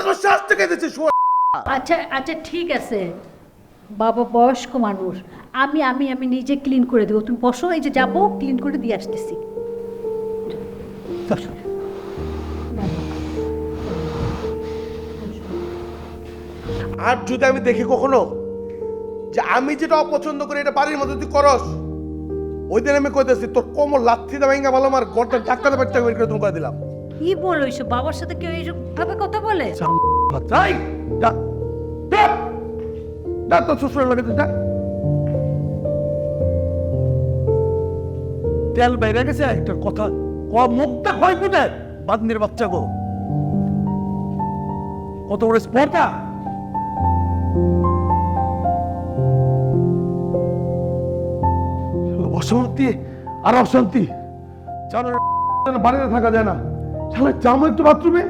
তোর শাস্তি খেতেছে শোয়া। আচ্ছা আচ্ছা ঠিক আছে বাবা, বয়স্ক মানুষ, আমি আমি আমি নিজে ক্লিন করে দেবো, তুমি বসো, এই যে যাবো ক্লিন করে দিয়ে আসতেছি। বসো। আর যদি আমি দেখি কখনো যে আমি যেটা অপছন্দ করি এটা বাড়ির মধ্যে তুই করস, ওই দিন আমি কইতেছি তোর কোমর লাথি দা ভেঙে ভালো আমার গড়টা ডাক্তারের বাচ্চা বের করে তুমি করে দিলাম। কি বলো এইসব? বাবার সাথে কেউ এইসব ভাবে কথা বলে? যাই যা যা তোর শ্বশুরের লাগে যা। তেল বাইরে গেছে একটা কথা মুখটা হয় কোটে বাদনির বাচ্চা গো, কত বড় স্পর্ধা। অশান্তি আর অশান্তি, বাড়িতে থাকা যায় না। শালা জামা একটু বাথরুমে